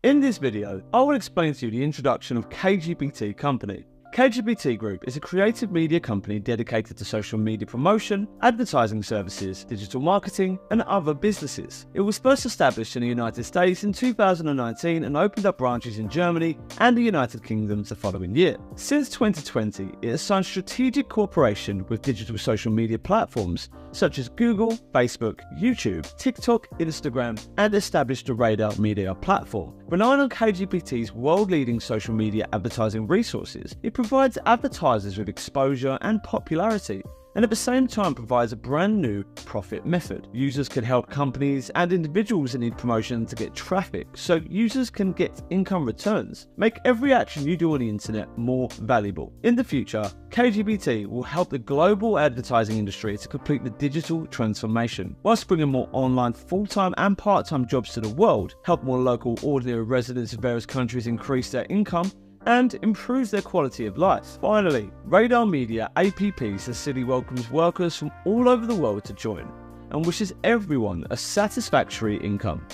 In this video, I will explain to you the introduction of KGBT Company. KGBT Group is a creative media company dedicated to social media promotion, advertising services, digital marketing, and other businesses. It was first established in the United States in 2019 and opened up branches in Germany and the United Kingdom the following year. Since 2020, it has signed strategic cooperation with digital social media platforms such as Google, Facebook, YouTube, TikTok, Instagram, and established the radar media platform. Relying on KGBT's world-leading social media advertising resources, it provides advertisers with exposure and popularity, and at the same time provides a brand new profit method. Users can help companies and individuals that need promotion to get traffic, so users can get income returns. Make every action you do on the internet more valuable. In the future, KGBT will help the global advertising industry to complete the digital transformation, whilst bringing more online full-time and part-time jobs to the world, help more local ordinary residents of various countries increase their income, and improves their quality of life. Finally, radar Media APP sincerely welcomes workers from all over the world to join and wishes everyone a satisfactory income.